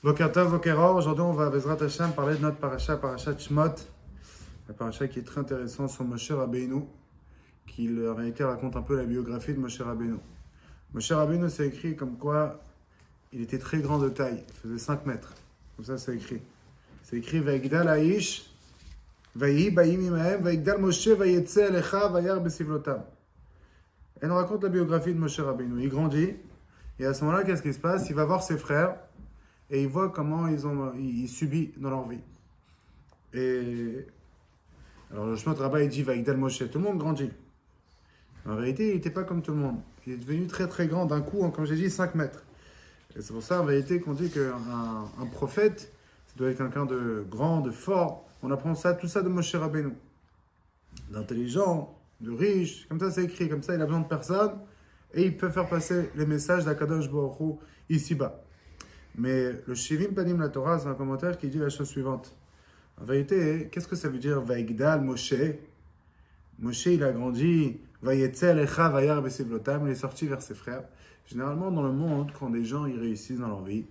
Boker Tov, Boker Or. Aujourd'hui, on va, Bezrat Hashem, parler de notre parashat Shmot. La parashat qui est très intéressante sur Moshe Rabbeinu, qui en réalité raconte un peu la biographie de Moshe Rabbeinu. Moshe Rabbeinu, c'est écrit comme quoi il était très grand de taille, il faisait 5 mètres. Comme ça, c'est écrit. C'est écrit Vaigdal Aish, Vayi Bayim Imahem, Vaigdal Moshe, Vayetze Alecha, Vayar Besivlotam. Et on raconte la biographie de Moshe Rabbeinu. Il grandit, et à ce moment-là, qu'est-ce qui se passe? Il va voir ses frères, et il voit comment ils subissent dans leur vie. Et alors le Shmot Rabbah, il dit Vaigdal Moshe, tout le monde grandit. En réalité, il n'était pas comme tout le monde. Il est devenu très très grand d'un coup, comme j'ai dit, 5 mètres. Et c'est pour ça, en vérité, qu'on dit qu'un prophète, ça doit être quelqu'un de grand, de fort. On apprend ça, tout ça de Moshe Rabbeinu. D'intelligent, de riche, comme ça c'est écrit, comme ça il a besoin de personne, et il peut faire passer les messages d'Akadosh Baruch Hu ici-bas. Mais le Shivim Panim la Torah, c'est un commentaire qui dit la chose suivante. En vérité, qu'est-ce que ça veut dire Vaigdal Moshe? Moshe, il a grandi, Vayetze Alecha Vayar Besivlotam, il est sorti vers ses frères. Généralement, dans le monde, quand des gens ils réussissent dans leur vie,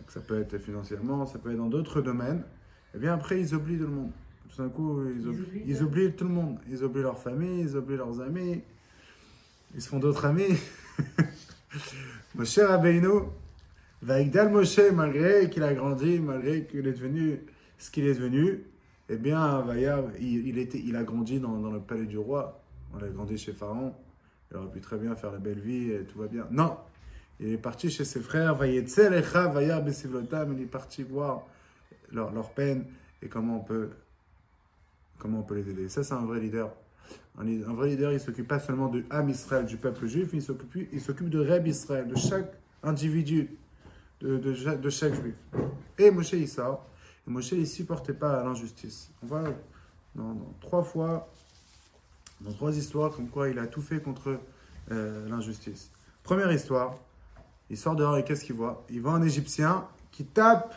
que ça peut être financièrement, ça peut être dans d'autres domaines, et bien après, ils oublient tout le monde. Tout d'un coup, ils oublient tout le monde. Ils oublient leur famille, ils oublient leurs amis, ils se font d'autres amis. Moshe Rabbeinu, Vaigdal Moshe, malgré qu'il a grandi, malgré qu'il est devenu ce qu'il est devenu, eh bien, il a grandi dans le palais du roi. On a grandi chez Pharaon. Il aurait pu très bien faire la belle vie et tout va bien. Non! Il est parti chez ses frères. Vayetze Alecha Vayar Besivlotam. Il est parti voir leur peine et comment on peut les aider. Ça, c'est un vrai leader. Un vrai leader, il ne s'occupe pas seulement de Am Israël, du peuple juif, il s'occupe de Reb Israël, de chaque individu, de chaque juif. Et Moshe, il sort. Et Moshe, il ne supportait pas l'injustice. On voit dans 3 histoires, comme quoi il a tout fait contre l'injustice. Première histoire, il sort dehors et qu'est-ce qu'il voit? Il voit un Égyptien qui tape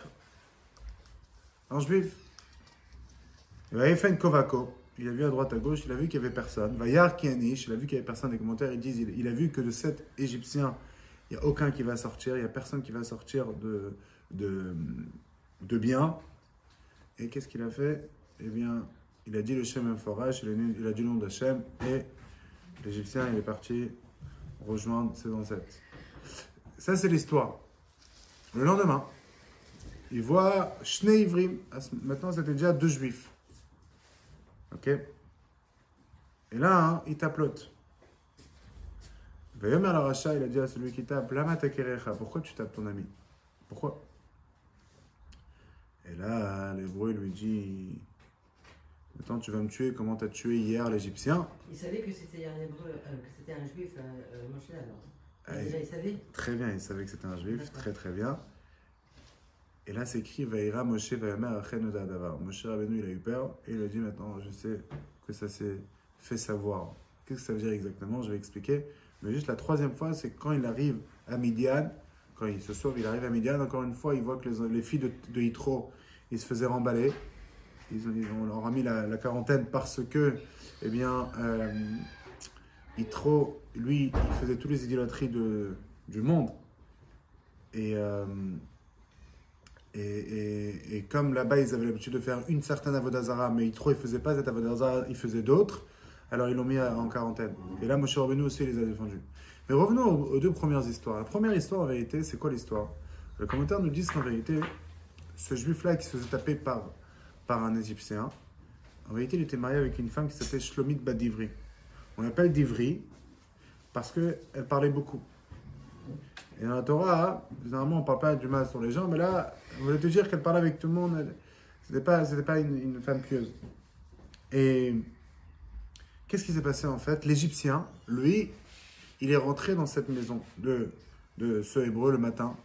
un juif. Il avait fait une kovako. Il a vu à droite à gauche, il a vu qu'il n'y avait personne. Vayar Kianish, il a vu qu'il n'y avait personne. Des commentaires, ils disent il a vu que de 7 Égyptiens, il n'y a aucun qui va sortir, il n'y a personne qui va sortir de bien. Et qu'est-ce qu'il a fait? Eh bien, il a dit le Shem Forage, il a dit le nom d'Hachem, et l'Égyptien, il est parti rejoindre ses ancêtres. Ça, c'est l'histoire. Le lendemain, il voit Shnei Ivrim. Maintenant, c'était déjà 2 juifs. Ok? Et là, il tape l'autre. Vayomer al-Rasha, il a dit à celui qui tape, Lama takerecha, pourquoi tu tapes ton ami? Pourquoi? Et là, l'hébreu lui dit, attends, tu vas me tuer, comment t'as tué hier l'Égyptien? Il savait que c'était un hébreu, que c'était un juif, Moshe, alors. Déjà, il savait? Très bien, il savait que c'était un juif, très très bien. Et là, c'est écrit Vaïra Moshe Vayamer Achen Davar. Moshe Rabbeinu, il a eu peur et il a dit maintenant, je sais que ça s'est fait savoir. Qu'est-ce que ça veut dire exactement? Je vais expliquer. Mais juste la 3e fois, c'est quand il arrive à Midian, quand il se sauve, il arrive à Midian, encore une fois, il voit que les filles de Yitro, ils se faisaient remballer. On leur a mis la quarantaine parce que, eh bien, Yitro, lui, il faisait toutes les idolâtries du monde. Et comme là-bas, ils avaient l'habitude de faire une certaine Avodah Zarah, mais Yitro, il ne faisait pas cette Avodah Zarah, il faisait d'autres, alors ils l'ont mis en quarantaine. Et là, Moshe Rabbeinu aussi les a défendus. Mais revenons aux 2 premières histoires. La première histoire, en vérité, c'est quoi l'histoire? Le commentaire nous dit qu'en vérité, ce juif-là qui se faisait taper par un Égyptien, en vérité, il était marié avec une femme qui s'appelait Shlomit Bat Divri. On l'appelle Divri parce qu'elle parlait beaucoup. Et dans la Torah, généralement, on ne parle pas du mal sur les gens, mais là, on voulait te dire qu'elle parlait avec tout le monde. Ce n'était pas une femme pieuse. Et qu'est-ce qui s'est passé en fait? L'Égyptien, lui, il est rentré dans cette maison de ce hébreu un matin.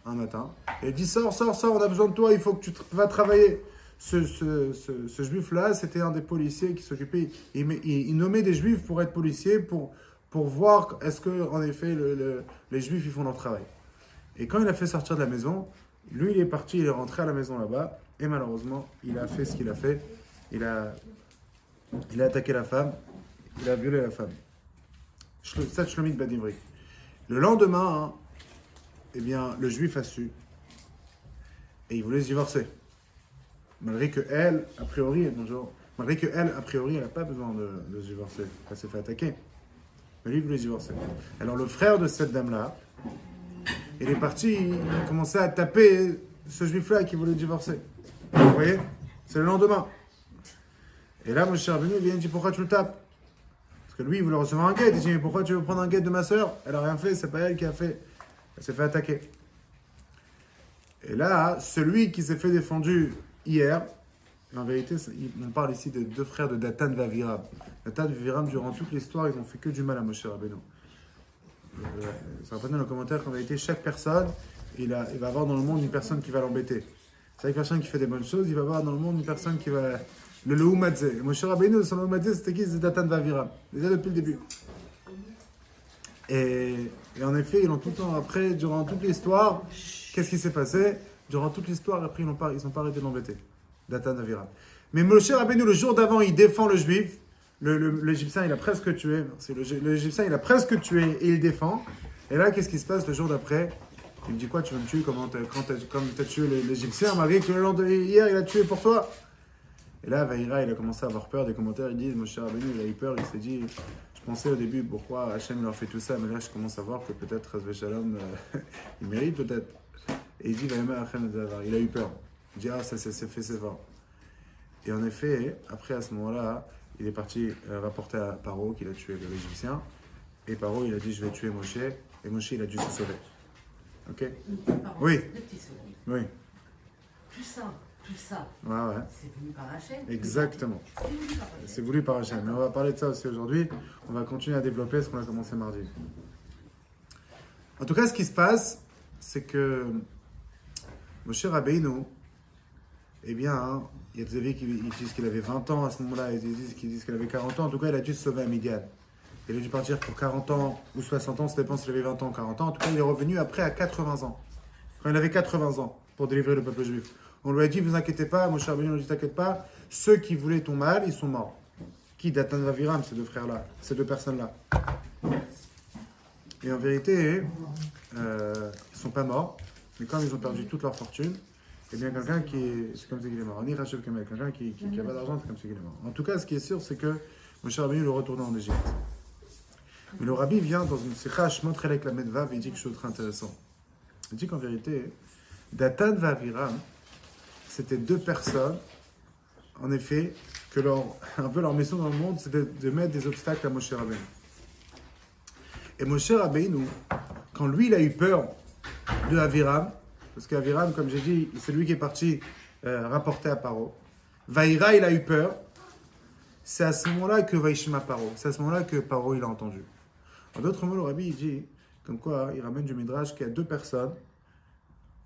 Et il dit sors, on a besoin de toi, il faut que tu vas travailler. Ce juif-là, c'était un des policiers qui s'occupait. Il nommait des juifs pour être policiers, pour voir est-ce que, en effet, les juifs ils font leur travail. Et quand il a fait sortir de la maison, lui, il est parti, il est rentré à la maison là-bas, et malheureusement, il a fait ce qu'il a fait. Il a attaqué la femme, il a violé la femme. Ça, Shlomit Bat Divri. Le lendemain, eh bien, le juif a su. et il voulait se divorcer. Malgré que elle, a priori, elle n'a pas besoin de se divorcer. Elle s'est fait attaquer. Mais lui, il voulait se divorcer. Alors le frère de cette dame-là, il est parti, il commençait à taper ce juif-là qui voulait divorcer. Vous voyez? C'est le lendemain. Et là, Moshe Rabbeinu vient et dit, pourquoi tu le tapes? Parce que lui, il voulait recevoir un guet. Il dit, mais pourquoi tu veux prendre un guet de ma soeur? Elle n'a rien fait, c'est pas elle qui a fait. Elle s'est fait attaquer. Et là, celui qui s'est fait défendu hier, en vérité, on parle ici de deux frères de Datan et Aviram. Datan et Aviram, durant toute l'histoire, ils ont fait que du mal à Moshe Rabbeinu. Ça représente dans le commentaire qu'en vérité, chaque personne, il va avoir dans le monde une personne qui va l'embêter. Chaque personne qui fait des bonnes choses, il va avoir dans le monde une personne qui va... Le Leumadze. Moshe Rabbeinu, son Leumadze, c'était qui? C'était Datan et Aviram. Déjà depuis le début. Et en effet, ils ont tout le temps après, durant toute l'histoire, qu'est-ce qui s'est passé? Durant toute l'histoire, après, ils n'ont pas arrêté de l'embêter. Datan et Aviram. Mais Moshe Rabbeinu, le jour d'avant, il défend le juif. L'Égyptien, il a presque tué. L'Égyptien, il a presque tué et il défend. Et là, qu'est-ce qui se passe le jour d'après? Il me dit quoi? Tu veux me tuer? Comme tu as tué l'Égyptien, malgré que hier, il a tué pour toi. Et là, Vaïra, il a commencé à avoir peur des commentaires. Il dit, Moshe Rabbeinu, il a eu peur. Il s'est dit, je pensais au début pourquoi Hachem leur fait tout ça. Mais là, je commence à voir que peut-être Chas Shalom, il mérite peut-être. Et il dit, il a eu peur. Il dit, ah, ça s'est fait sévère. Et en effet, après, à ce moment-là, il est parti rapporter à Paro qu'il a tué l'Égyptien. Et Paro, il a dit, je vais tuer Moshe. Et Moshe, il a dû se sauver. Ok? Oui. Oui. Tout ça. Ouais. C'est voulu par Hachem. Exactement. C'est voulu par Hachem. Mais on va parler de ça aussi aujourd'hui. On va continuer à développer ce qu'on a commencé mardi. En tout cas, ce qui se passe, c'est que Moshe Rabbeinu, eh bien, il y a des avis qui disent qu'il avait 20 ans à ce moment-là, et des qui disent qu'il avait 40 ans. En tout cas, il a dû se sauver à Midian. Il a dû partir pour 40 ans ou 60 ans, ça dépend s'il avait 20 ans ou 40 ans. En tout cas, il est revenu après à 80 ans. Quand il avait 80 ans pour délivrer le peuple juif. On lui a dit, vous inquiétez pas, Moshe Rabbeinu lui a dit, t'inquiète pas, ceux qui voulaient ton mal, ils sont morts. Qui? Datan et Aviram, ces deux frères-là, ces deux personnes-là. Et en vérité, ils ne sont pas morts, mais comme ils ont perdu toute leur fortune, eh bien quelqu'un c'est comme ça qu'il est mort. Quelqu'un qui n'a pas d'argent, c'est comme ça qu'il est mort. En tout cas, ce qui est sûr, c'est que Moshe Rabbeinu le retourné en Égypte. Mais le rabbi vient dans une sikha Shmot Chelek Lamed Vav et il dit quelque chose de très intéressant. Il dit qu'en vérité, Datan et Aviram, c'était deux personnes, en effet, que un peu leur mission dans le monde, c'était de mettre des obstacles à Moshe Rabbeinu. Et Moshe Rabbeinu, quand lui, il a eu peur de Aviram, parce qu'Aviram, comme j'ai dit, c'est lui qui est parti rapporter à Paro. Vaïra, il a eu peur. C'est à ce moment-là que Vaishima Paro. C'est à ce moment-là que Paro, il a entendu. En d'autres mots, le rabbi, il dit, comme quoi, il ramène du Midrash qu'il y a deux personnes.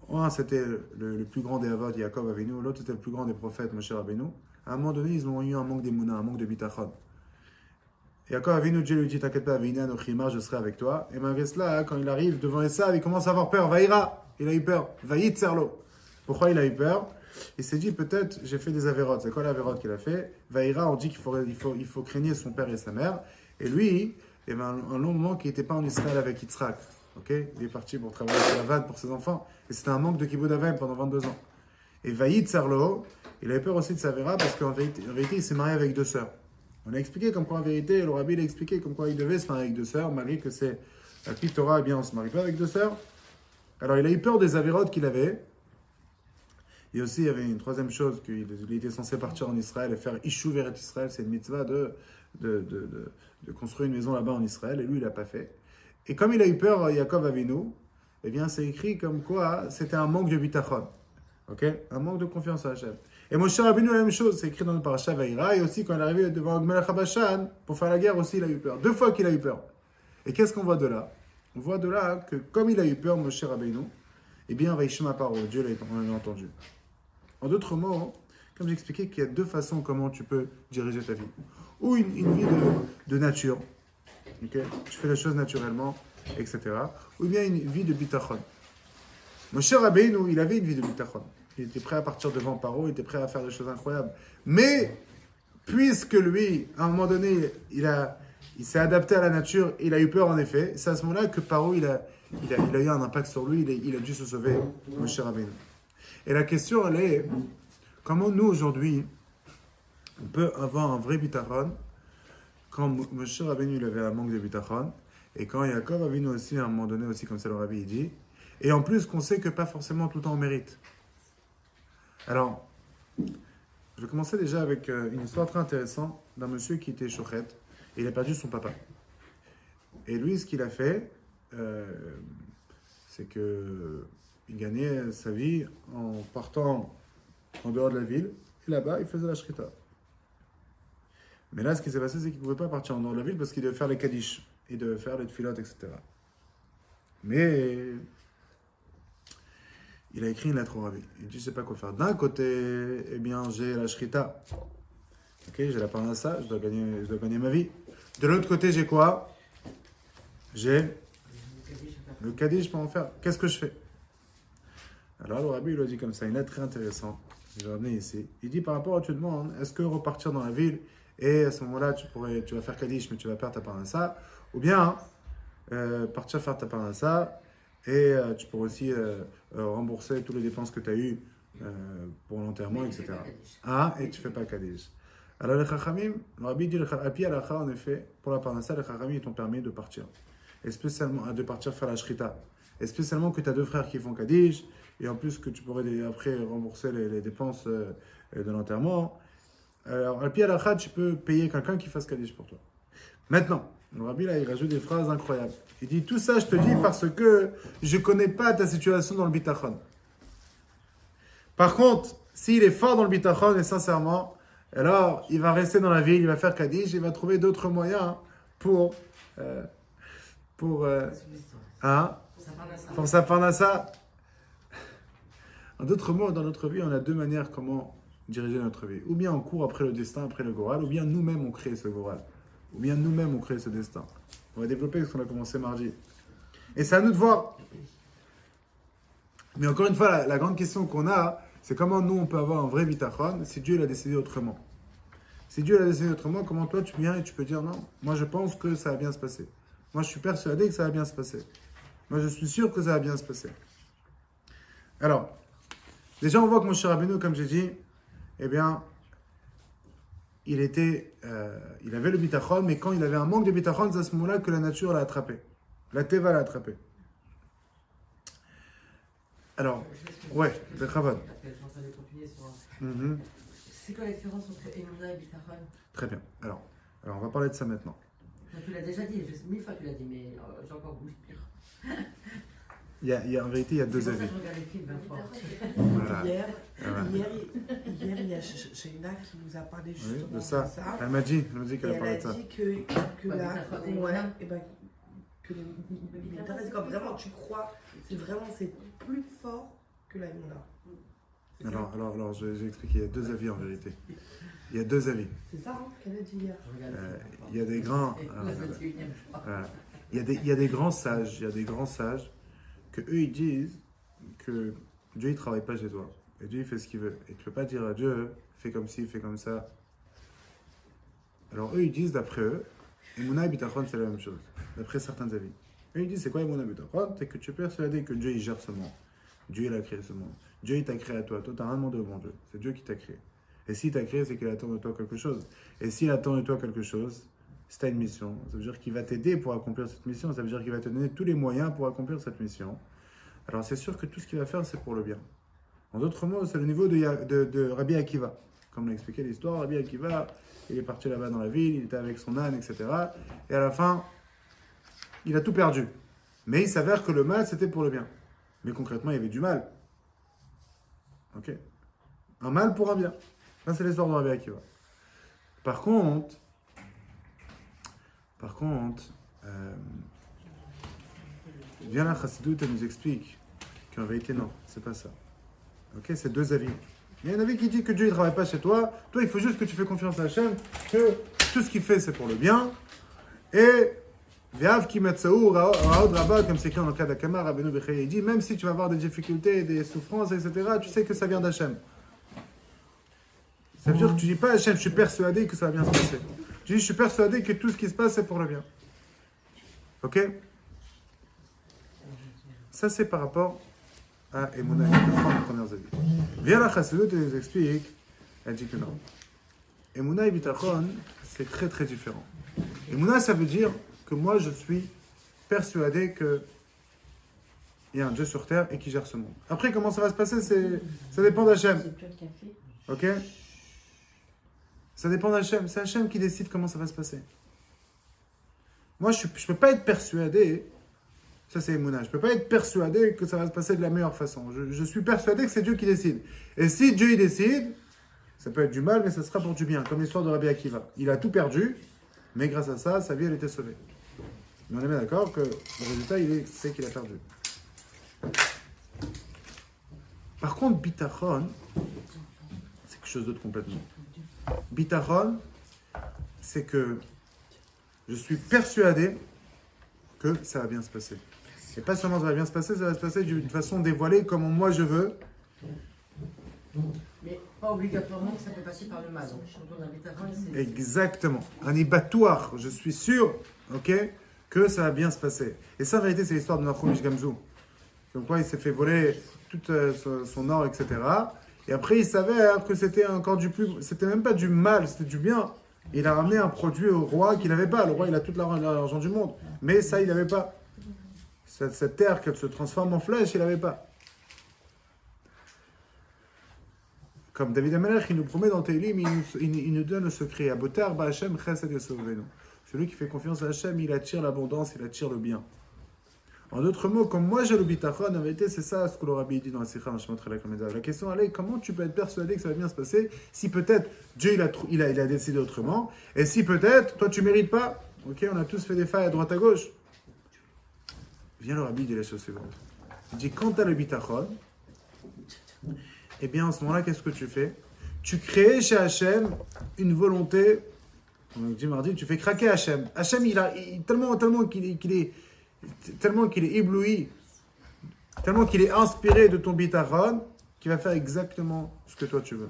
Un, c'était le plus grand des Avot, Yaakov Avinu. L'autre, c'était le plus grand des prophètes, Moshe Rabbeinu. À un moment donné, ils ont eu un manque d'émouna, un manque de bitachon. Yaakov Avinu, Dieu lui dit, t'inquiète pas, Avinu, Nochima, je serai avec toi. Et malgré cela, quand il arrive devant Esav, il commence à avoir peur. Vaïra, il a eu peur. Vaït Serlo. Pourquoi il a eu peur? Il s'est dit, peut-être, j'ai fait des avérotes. C'est quoi l'avérote qu'il a fait? Vaïra, on dit qu'il faut craigner son père et sa mère. Et lui, il y avait un long moment qu'il n'était pas en Israël avec Yitzhak. Okay, il est parti pour travailler sur la vanne pour ses enfants. Et c'était un manque de kibbutz avem pendant 22 ans. Et Vaïd Sarlo, il avait peur aussi de Savera parce qu'en vérité, il s'est marié avec deux sœurs. On a expliqué comme quoi en vérité, le rabbi a expliqué comme quoi il devait se marier avec deux sœurs, malgré que c'est la Torah, eh bien on ne se marie pas avec deux sœurs. Alors il a eu peur des avérotes qu'il avait. Et aussi il y avait une troisième chose, qu'il était censé partir en Israël et faire Ishuv Eret Israël, c'est une mitzvah de construire une maison là-bas en Israël, et lui il n'a pas fait. Et comme il a eu peur, Yaakov Avinu, eh bien, c'est écrit comme quoi c'était un manque de bitachon. Ok? Un manque de confiance à Hachem. Et Moshe Rabbeinu, la même chose, c'est écrit dans le parasha Vaïra, et aussi quand il est arrivé devant Melech HaBashan, pour faire la guerre aussi, il a eu peur. 2 fois qu'il a eu peur. Et qu'est-ce qu'on voit de là? On voit de là que comme il a eu peur, Moshe Rabbeinu, eh bien, Vaishma Paro, Dieu l'a entendu. En d'autres mots, comme j'expliquais qu'il y a 2 façons comment tu peux diriger ta vie. Ou une vie de nature. Okay. Tu fais les choses naturellement, etc. Ou bien une vie de bitachon. Moshe Rabbeinu, il avait une vie de bitachon. Il était prêt à partir devant Paro, il était prêt à faire des choses incroyables. Mais, puisque lui, à un moment donné, il s'est adapté à la nature, il a eu peur en effet, c'est à ce moment-là que Paro, il a eu un impact sur lui, il a dû se sauver, Moshe Rabbeinu. Et la question, elle est, comment nous, aujourd'hui, on peut avoir un vrai bitachon quand Moshe Rabbeinu il avait un manque de bitachon et quand Yaakov Avinu aussi, à un moment donné aussi, comme ça le Rabbi il dit, et en plus qu'on sait que pas forcément tout le temps on mérite. Alors, je vais commencer déjà avec une histoire très intéressante d'un monsieur qui était chochet et il a perdu son papa. Et lui, ce qu'il a fait, c'est que il gagnait sa vie en partant en dehors de la ville et là-bas, il faisait la shrita. Mais là, ce qui s'est passé, c'est qu'il ne pouvait pas partir en dehors de la ville parce qu'il devait faire les kaddish, il devait faire les tfilotes, etc. Mais il a écrit une lettre au Rabbi. Il dit, je ne sais pas quoi faire. D'un côté, eh bien, j'ai la shrita. Ok, j'ai la parnassa, je dois gagner ma vie. De l'autre côté, j'ai quoi? J'ai le kaddish pour en faire. Qu'est-ce que je fais? Alors, le Rabbi, il a dit comme ça, une lettre très intéressante. Je vais ramener ici. Il dit, par rapport à tu demandes, est-ce que repartir dans la ville et à ce moment-là, tu vas faire Kaddish, mais tu vas perdre ta parnassa, ou bien partir faire ta parnassa et tu pourras aussi rembourser toutes les dépenses que tu as eues pour l'enterrement, etc. Ah, et tu ne fais pas Kaddish. Alors, les Chachamim, le Rabbi dit, à pied à la en effet, pour la parnassa, les Chachamim t'ont permis de partir. Et spécialement, de partir faire la Shrita. Et spécialement que tu as deux frères qui font Kaddish, et en plus que tu pourrais après rembourser les dépenses de l'enterrement. Alors, al pied à la tu peux payer quelqu'un qui fasse Kaddish pour toi. Maintenant, le Rabbi, là, il rajoute des phrases incroyables. Il dit, tout ça, je te dis parce que je ne connais pas ta situation dans le bitachon. Par contre, s'il est fort dans le bitachon, et sincèrement, alors, il va rester dans la ville, il va faire Kaddish, il va trouver d'autres moyens pour sa parnassa. En d'autres mots, dans notre vie, on a deux manières comment diriger notre vie. Ou bien on court après le destin, après le goral, ou bien nous-mêmes on crée ce goral. Ou bien nous-mêmes on crée ce destin. On va développer ce qu'on a commencé mardi. Et c'est à nous de voir. Mais encore une fois, la grande question qu'on a, c'est comment nous on peut avoir un vrai bitachon si Dieu l'a décidé autrement. Si Dieu l'a décidé autrement, comment toi tu viens et tu peux dire non, moi je pense que ça va bien se passer. Moi je suis persuadé que ça va bien se passer. Moi je suis sûr que ça va bien se passer. Alors, déjà on voit que mon cher Rabbeinu, comme j'ai dit, eh bien, il avait le bitachon, mais quand il avait un manque de bitachon, c'est à ce moment-là que la nature l'a attrapé. La teva l'a attrapé. Alors, ouais, le chavod. C'est quoi la différence entre Emouna et bitachon? Très bien. Alors, on va parler de ça maintenant. Tu l'as déjà dit, juste 1000 fois tu l'as dit, mais j'ai encore voulu pire. En vérité, il y a deux avis. Je regarde les films 20 fois. Voilà. Hier, il y a Sheina qui nous a parlé justement de ça. Elle m'a dit qu'elle a parlé de ça. Elle a dit que là, et ben, que le quand vraiment tu crois, c'est plus fort que la Mouna. Alors, je vais expliquer. Il y a deux avis en vérité. Il y a deux avis. C'est ça qu'elle a dit hier. Il y a des grands. Il y a des grands sages. Il y a des grands sages que eux ils disent que Dieu il travaille pas chez toi. Et Dieu il fait ce qu'il veut. Et tu peux pas dire à Dieu fais comme ci, fais comme ça. Alors eux ils disent d'après eux, Emouna et bitachon c'est la même chose. D'après certains avis. Eux ils disent c'est quoi Emouna et bitachon? C'est que tu es persuadé que Dieu il gère ce monde. Dieu il a créé ce monde. Dieu il t'a créé à toi. Toi t'as rien demandé au bon Dieu. C'est Dieu qui t'a créé. Et s'il t'a créé, c'est qu'il attend de toi quelque chose. Et s'il attend de toi quelque chose, c'est ta une mission. Ça veut dire qu'il va t'aider pour accomplir cette mission. Ça veut dire qu'il va te donner tous les moyens pour accomplir cette mission. Alors c'est sûr que tout ce qu'il va faire, c'est pour le bien. En d'autres mots, c'est le niveau de Rabbi Akiva. Comme l'a expliqué l'histoire, Rabbi Akiva, il est parti là-bas dans la ville, il était avec son âne, etc. Et à la fin, il a tout perdu. Mais il s'avère que le mal, c'était pour le bien. Mais concrètement, il y avait du mal. Ok? Un mal pour un bien. Ça, c'est l'histoire de Rabbi Akiva. Par contre, bien la Chassidut, elle nous explique qu'en vérité, non, c'est pas ça. Ok, c'est deux avis. Il y a un avis qui dit que Dieu ne travaille pas chez toi. Toi, il faut juste que tu fais confiance à Hachem, que tout ce qu'il fait, c'est pour le bien. Et, comme c'est écrit dans le cas d'Akama, Rabbeinu Bechaya, il dit, même si tu vas avoir des difficultés, des souffrances, etc., tu sais que ça vient d'Hachem. Ça veut dire que tu dis pas à Hachem, je suis persuadé que ça va bien se passer. Tu dis, je suis persuadé que tout ce qui se passe, c'est pour le bien. Ok? Ça, c'est par rapport à Emouna et Bitachon, les premières années. Vient la Chassidut et nous explique, elle dit que non. Emouna et Bitachon, c'est très très différent. Emouna, ça veut dire que moi je suis persuadé qu'il y a un Dieu sur terre et qui gère ce monde. Après, comment ça va se passer, ça dépend d'Hachem. Ok? Ça dépend d'Hachem. C'est Hachem qui décide comment ça va se passer. Moi, je ne peux pas être persuadé, ça c'est Emouna, je ne peux pas être persuadé que ça va se passer de la meilleure façon. Je suis persuadé que c'est Dieu qui décide. Et si Dieu il décide, ça peut être du mal, mais ça sera pour du bien. Comme l'histoire de Rabbi Akiva. Il a tout perdu, mais grâce à ça, sa vie elle était sauvée. Mais on est bien d'accord que le résultat, c'est qu'il a perdu. Par contre, Bitachon, c'est quelque chose d'autre complètement. Bitachon, c'est que je suis persuadé que ça va bien se passer. Et pas seulement ça va bien se passer, ça va se passer d'une façon dévoilée comme moi je veux. Mais pas obligatoirement que ça peut passer par le mal. Donc, quand on a Bitachon, c'est... Exactement. Un ébattoir, je suis sûr, ok, que ça va bien se passer. Et ça, en vérité, c'est l'histoire de Nachum Ish Gamzu. Comme quoi, il s'est fait voler tout son or, etc. Et après, il s'avère que c'était encore du plus... C'était même pas du mal, c'était du bien. Il a ramené un produit au roi qu'il n'avait pas. Le roi, il a tout l'argent du monde. Mais ça, il n'avait pas. Cette terre, qu'elle se transforme en flèche, il n'avait pas. Comme David Amelech, il nous promet dans Tehillim, il nous donne le secret. Abotar ba Hashem chesed yasovenu. Celui qui fait confiance à Hashem, il attire l'abondance, il attire le bien. En d'autres mots, comme moi j'ai le bitachon, en vérité, c'est ça ce que le rabbi dit dans la Sikha Mashmat Chalak Hameda. La question, elle est, comment tu peux être persuadé que ça va bien se passer si peut-être Dieu il a décidé autrement, et si peut-être toi tu mérites pas. Ok, on a tous fait des failles à droite à gauche. Vient le rabbi, il dit la chose suivante. Il dit, quand tu as le bitachon, eh bien, en ce moment-là, qu'est-ce que tu fais? Tu crées chez Hachem une volonté. On dit mardi, tu fais craquer Hachem. Hachem, tellement qu'il est ébloui, tellement qu'il est inspiré de ton bitachon, qu'il va faire exactement ce que toi tu veux.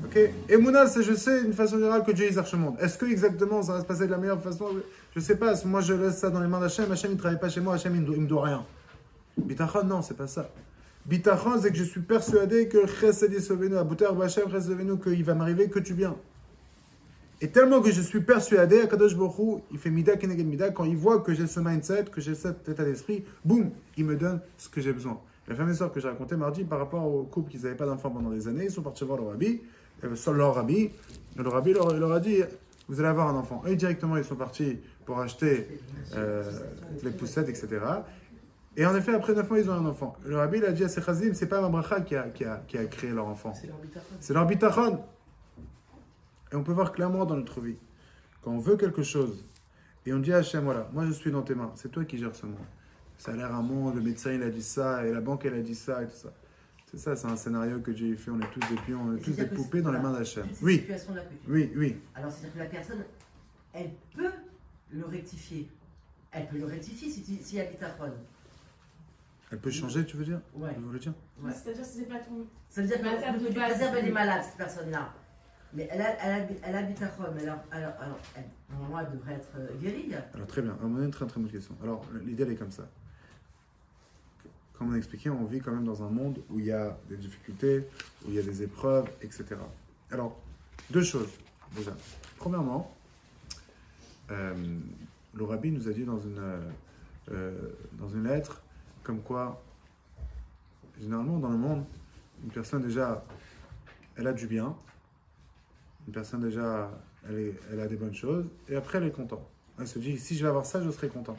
Ok? Et Mouna, c'est, je sais, une façon générale que Dieu exerce le monde. Est-ce que exactement ça va se passer de la meilleure façon? Je sais pas. Moi, je laisse ça dans les mains d'Hachem. Hachem, il ne travaille pas chez moi. Hachem, il me doit rien. Bitachon, non, c'est pas ça. Bitachon, c'est que je suis persuadé que Chesed Yisovenu, Aboter Bachem Chesed Yisovenu, qu'il va m'arriver que du bien. Et tellement que je suis persuadé, Akadosh Baruch Hu, il fait Mida Keneged Mida, quand il voit que j'ai ce mindset, que j'ai cet état d'esprit, boum, il me donne ce que j'ai besoin. La fameuse histoire que j'ai racontée mardi par rapport au couple qui n'avaient pas d'enfants pendant des années, ils sont partis voir le rabbi, le rabbi leur a dit, vous allez avoir un enfant. Et directement, ils sont partis pour acheter les poussettes, etc. Et en effet, après 9 mois, ils ont un enfant. Le rabbi il a dit à ses chazim, c'est pas ma bracha qui a créé leur enfant. C'est leur bitachon. Et on peut voir clairement dans notre vie, quand on veut quelque chose, et on dit à Hachem, voilà, moi je suis dans tes mains, c'est toi qui gères ce monde. Ça a l'air un monde, le médecin il a dit ça, et la banque elle a dit ça, et tout ça. C'est ça, c'est un scénario que Dieu fait, on est tous des pions, on est tous des poupées dans les mains d'Hachem. Oui, oui. Alors c'est-à-dire que la personne, elle peut le rectifier. Elle peut le rectifier s'il y a bitachon. Elle peut changer, tu veux dire? Ouais. Vous voulez dire? Ouais. C'est-à-dire que c'est pas ton... Ça veut dire que tu préserves, elle est malade, cette personne-là. Mais elle a bitachon, alors normalement elle devrait être guérie. Alors très bien, on a une très très bonne question. Alors l'idée elle est comme ça. Comme on a expliqué, on vit quand même dans un monde où il y a des difficultés, où il y a des épreuves, etc. Alors, deux choses déjà. Premièrement, le rabbi nous a dit dans une lettre comme quoi, généralement dans le monde, une personne déjà, elle a du bien, une personne déjà, elle a des bonnes choses, et après elle est contente. Elle se dit, si je vais avoir ça, je serai content.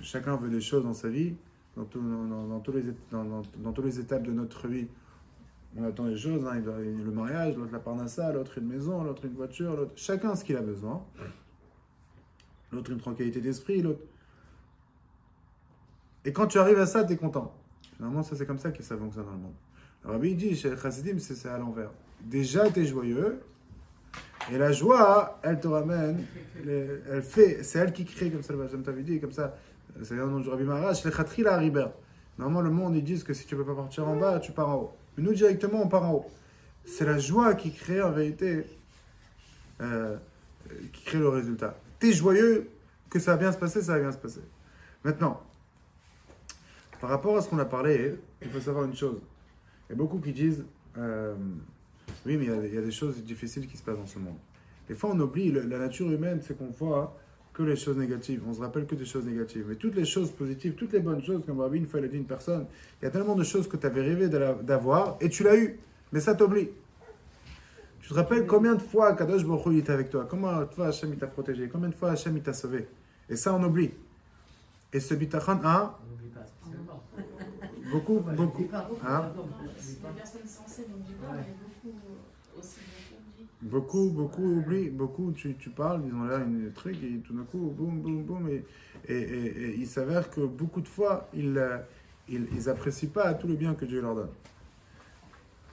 Chacun veut des choses dans sa vie, dans toutes les étapes de notre vie. On attend des choses, hein, le mariage, l'autre la parnassa, l'autre une maison, l'autre une voiture, l'autre, chacun ce qu'il a besoin. L'autre une tranquillité d'esprit, l'autre. Et quand tu arrives à ça, tu es content. Finalement, ça c'est comme ça que ça fonctionne dans le monde. Le rabbi dit, chez Chassidim, c'est à l'envers. Déjà, tu es joyeux, et la joie, elle te ramène, c'est elle qui crée, comme ça le Vachem t'avait dit, comme ça, c'est le nom du Rabbi Maharash, les Khatri la Riber. Normalement, le monde, ils disent que si tu ne peux pas partir en bas, tu pars en haut. Mais nous, directement, on part en haut. C'est la joie qui crée, en vérité, qui crée le résultat. Tu es joyeux, que ça va bien se passer, ça va bien se passer. Maintenant, par rapport à ce qu'on a parlé, il faut savoir une chose. Il y a beaucoup qui disent oui, mais il y a des choses difficiles qui se passent dans ce monde. Des fois, on oublie, la nature humaine, c'est qu'on voit que les choses négatives. On se rappelle que des choses négatives. Mais toutes les choses positives, toutes les bonnes choses, comme Rabbi, une fois, il a dit une personne, il y a tellement de choses que tu avais rêvé d'avoir et tu l'as eu. Mais ça t'oublie. Tu te rappelles combien de fois Kadosh Baruch Hu était avec toi? Combien de fois Hachem il t'a protégé? Combien de fois Hachem il t'a sauvé? Et ça, on oublie. Et ce bitachon, hein? On n'oublie pas spécialement. Beaucoup. Pas beaucoup. Hein? Les personnes sensées n'oublient pas, mais beaucoup aussi oublient. Beaucoup oublient. Beaucoup, tu parles, ils ont l'air une truc, et tout d'un coup, boum. Et il s'avère que beaucoup de fois, ils apprécient pas tout le bien que Dieu leur donne.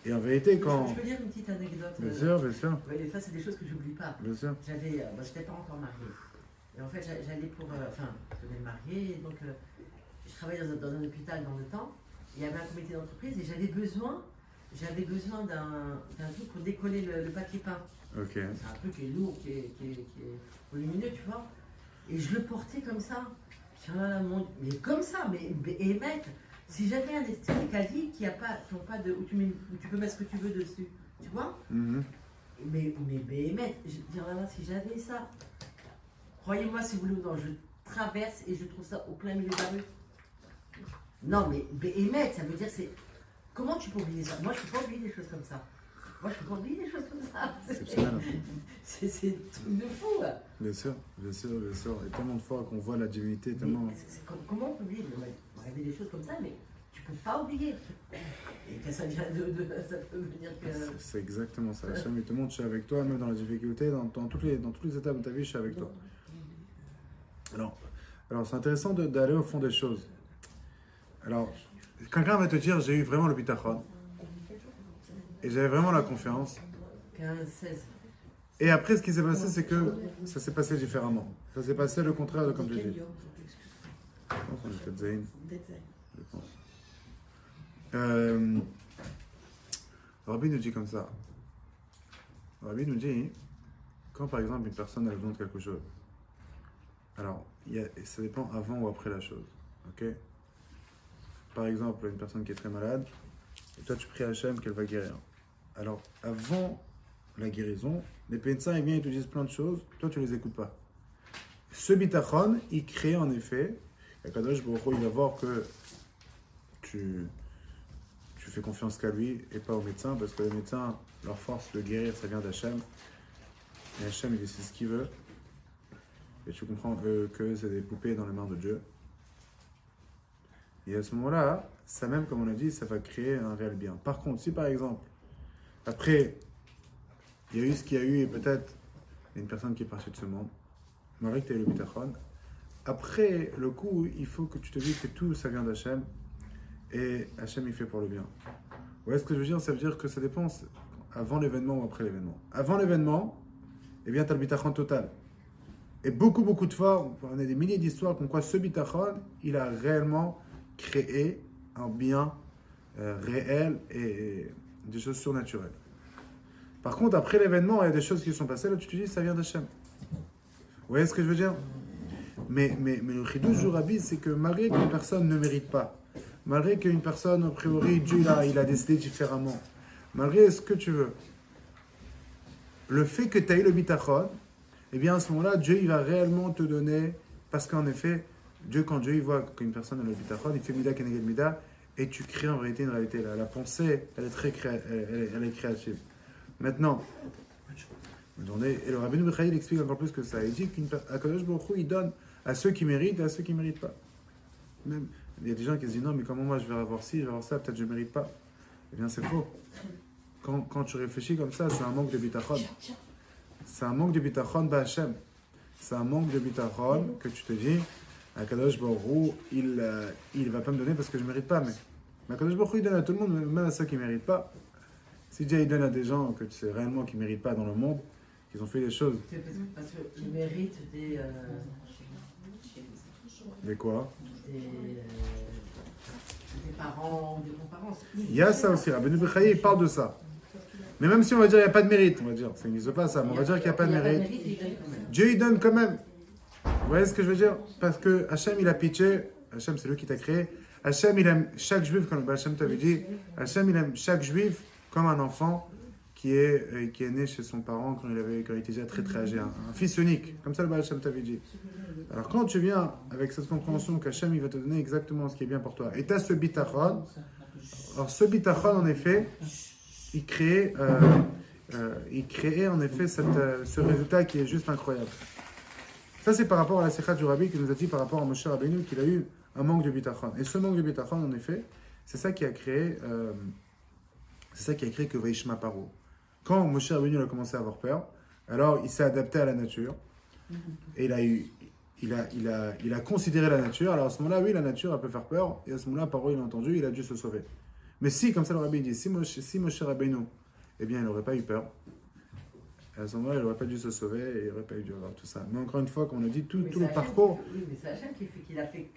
Et en vérité, quand. Je peux dire une petite anecdote. Bien sûr. Ouais, ça, c'est des choses que j'oublie pas. Bien sûr. J'avais, moi, j'étais pas encore mariée. Et en fait, j'allais pour, je devais me marier, et donc je travaillais dans un hôpital dans le temps. Il y avait un comité d'entreprise et j'avais besoin d'un truc pour décoller le papier peint. Ok. C'est un truc qui est lourd, qui est volumineux, tu vois. Et je le portais comme ça. Je dis, ah, mais comme ça, et mettre. Si j'avais un escaladie qui n'ont pas de. Où tu peux mettre ce que tu veux dessus, tu vois. Mhm. Mais mettre. Je dis, oh là là, si j'avais ça. Croyez-moi, si vous voulez, non, je traverse et je trouve ça au plein milieu de la rue. Non, mais émettre, ça veut dire c'est. Comment tu peux oublier ça? Moi, je ne peux pas oublier des choses comme ça. C'est truc de fou. Bien sûr. Et tellement de fois qu'on voit la divinité, tellement. Comment on peut oublier? On rêver des choses comme ça, mais tu peux pas oublier. Et que ça vient ça peut venir que. C'est exactement ça. Hachem, il te montre, je suis avec toi, même dans la difficulté, dans toutes les étapes de ta vie, je suis avec toi. Alors c'est intéressant d'aller au fond des choses. Alors, quelqu'un va te dire, j'ai eu vraiment le bitachon. Et j'avais vraiment la confiance. 15, 16. Et après, ce qui s'est passé, c'est que ça s'est passé différemment. Ça s'est passé le contraire de comme j'ai dit. Je pense qu'on est peut-être Zayn. Je pense. Rabbi nous dit comme ça. Rabbi nous dit, quand par exemple une personne a besoin de quelque chose, alors ça dépend avant ou après la chose. Ok? Par exemple, une personne qui est très malade, et toi tu pries à Hachem qu'elle va guérir. Alors, avant la guérison, les médecins ils viennent et te disent plein de choses, toi tu les écoutes pas. Ce bitachon, il crée en effet, et Kadosh Baruch Hu, il va voir que tu fais confiance qu'à lui et pas au médecin, parce que les médecins, leur force de guérir, ça vient d'Hachem. Et Hachem, il décide ce qu'il veut. Et tu comprends que c'est des poupées dans les mains de Dieu. Et à ce moment-là, ça même, comme on a dit, ça va créer un réel bien. Par contre, si par exemple, après, il y a eu ce qu'il y a eu, et peut-être il y a une personne qui est partie de ce monde, malgré que tu as eu le bitachon, après le coup, il faut que tu te dises que tout ça vient d'Hachem, et Hachem il fait pour le bien. Vous voyez ce que je veux dire? Ça veut dire que ça dépend avant l'événement ou après l'événement. Avant l'événement, eh bien tu as le bitachon total. Et beaucoup de fois, on a des milliers d'histoires comme quoi ce bitachon, il a réellement créé un bien réel et des choses surnaturelles. Par contre, après l'événement, il y a des choses qui sont passées, là tu te dis, ça vient d'Hachem. Vous voyez ce que je veux dire? Mais le chidouche du Rabbi, c'est que malgré qu'une personne ne mérite pas, malgré qu'une personne, a priori, Dieu il a décidé différemment, malgré ce que tu veux, le fait que tu as eu le bitachon, eh bien à ce moment-là, Dieu il va réellement te donner, parce qu'en effet, quand Dieu il voit qu'une personne a le bitachon, il fait mida keneged mida, et tu crées en vérité une réalité. La pensée, elle est très elle est créative. Maintenant, et le Rabbi Michael explique encore plus que ça. Il dit qu'Akadosh Baruch Hu, il donne à ceux qui méritent et à ceux qui ne méritent pas. Même, il y a des gens qui se disent non, mais comment moi je vais avoir ci, je vais avoir ça, peut-être je ne mérite pas. Eh bien, c'est faux. Quand tu réfléchis comme ça, c'est un manque de bitachon. C'est un manque de bitachon b'Hachem. C'est un manque de bitachon que tu te dis, Akadosh Baruch Hu, il ne va pas me donner parce que je ne mérite pas. Mais Akadosh Baruch Hu, il donne à tout le monde, même à ceux qui ne méritent pas. Si Dieu il donne à des gens que tu sais réellement qu'ils ne méritent pas dans le monde, qu'ils ont fait des choses. Parce qu'ils méritent des. Des quoi? Des parents, des grands-parents. Il y a ça aussi. Rabbi Michael, il parle de ça. Mais même si on va dire qu'il n'y a pas de mérite, on va dire, ça n'existe pas ça, mais on va dire qu'il n'y a pas de mérite. Dieu il donne quand même. Vous voyez ce que je veux dire? Parce que Hachem il a pitié, Hachem c'est lui qui t'a créé. Hachem, il aime chaque juif, comme le Baal Shem t'avait dit, Hachem, il aime chaque juif comme un enfant qui est né chez son parent quand il était déjà très très âgé, un fils unique, comme ça le Baal Shem t'avait dit. Alors quand tu viens avec cette compréhension qu'Hachem, il va te donner exactement ce qui est bien pour toi, et tu as ce bitachon, alors ce bitachon, en effet, il créait en effet ce résultat qui est juste incroyable. Ça, c'est par rapport à la Sikha du Rabbi qui nous a dit par rapport à Moshe Rabbeinu qu'il a eu un manque de bitachon. Et ce manque de bitachon, en effet, c'est ça qui a créé que Vaishma Paro. Quand Moshe Rabbeinu a commencé à avoir peur, alors il s'est adapté à la nature et il a considéré la nature. Alors à ce moment-là, oui, la nature, elle peut faire peur. Et à ce moment-là, Paro, il a entendu, il a dû se sauver. Mais si, comme ça le Rabbi dit, si Moshe Rabbeinu, eh bien, il n'aurait pas eu peur. À ce moment-là, il n'aurait pas dû se sauver et il n'aurait pas dû avoir tout ça. Mais encore une fois, comme on a dit, tout le parcours. Oui, mais c'est Hachem qu'il a fait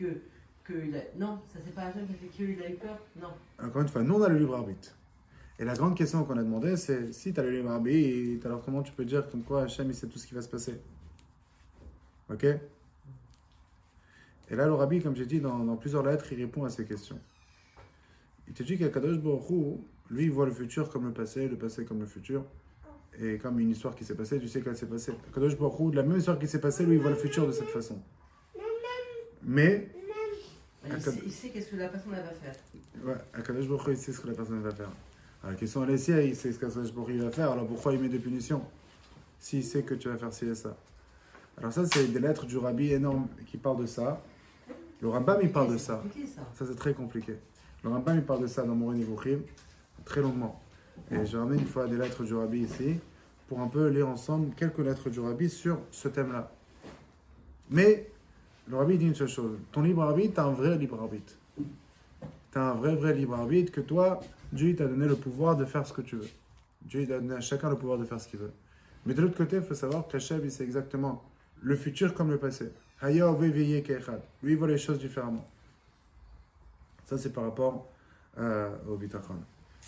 non, ça c'est pas Hachem qui a fait qu'il a eu peur. Non. Encore une fois, nous on a le libre arbitre. Et la grande question qu'on a demandé, c'est si tu as le libre arbitre, alors comment tu peux dire comme quoi Hachem il sait tout ce qui va se passer? Ok? Et là, le Rabbi, comme j'ai dit dans plusieurs lettres, il répond à ces questions. Il te dit qu'Akadosh Baruch Hu, lui, il voit le futur comme le passé comme le futur. Et comme une histoire qui s'est passée, tu sais qu'elle s'est passée. Akadosh Baruch Hu, de la même histoire qui s'est passée, lui, il voit le futur de cette façon. Mais il sait qu'est-ce que la personne va faire. Ouais, Akadosh Baruch Hu, il sait ce que la personne va faire. Alors, la question elle est si il sait ce qu'Akadosh Baruch Hu va faire, alors pourquoi il met des punitions? S'il sait que tu vas faire ci et ça. Alors ça, c'est des lettres du Rabbi énormes qui parlent de ça. Le Rambam, il parle de ça. Ça, c'est très compliqué. Le Rambam, il parle de ça dans Moreh Nevuchim, très longuement. Et je ramène une fois des lettres du Rabbi ici, pour un peu lire ensemble quelques lettres du Rabbi sur ce thème-là. Mais, le Rabbi dit une seule chose. Ton libre arbitre, tu as un vrai libre arbitre. Tu as un vrai libre arbitre que toi, Dieu t'a donné le pouvoir de faire ce que tu veux. Dieu a donné à chacun le pouvoir de faire ce qu'il veut. Mais de l'autre côté, il faut savoir que Hachem, il sait exactement le futur comme le passé. Haya veillé ke'echad. Lui, il voit les choses différemment. Ça, c'est par rapport au bitachon.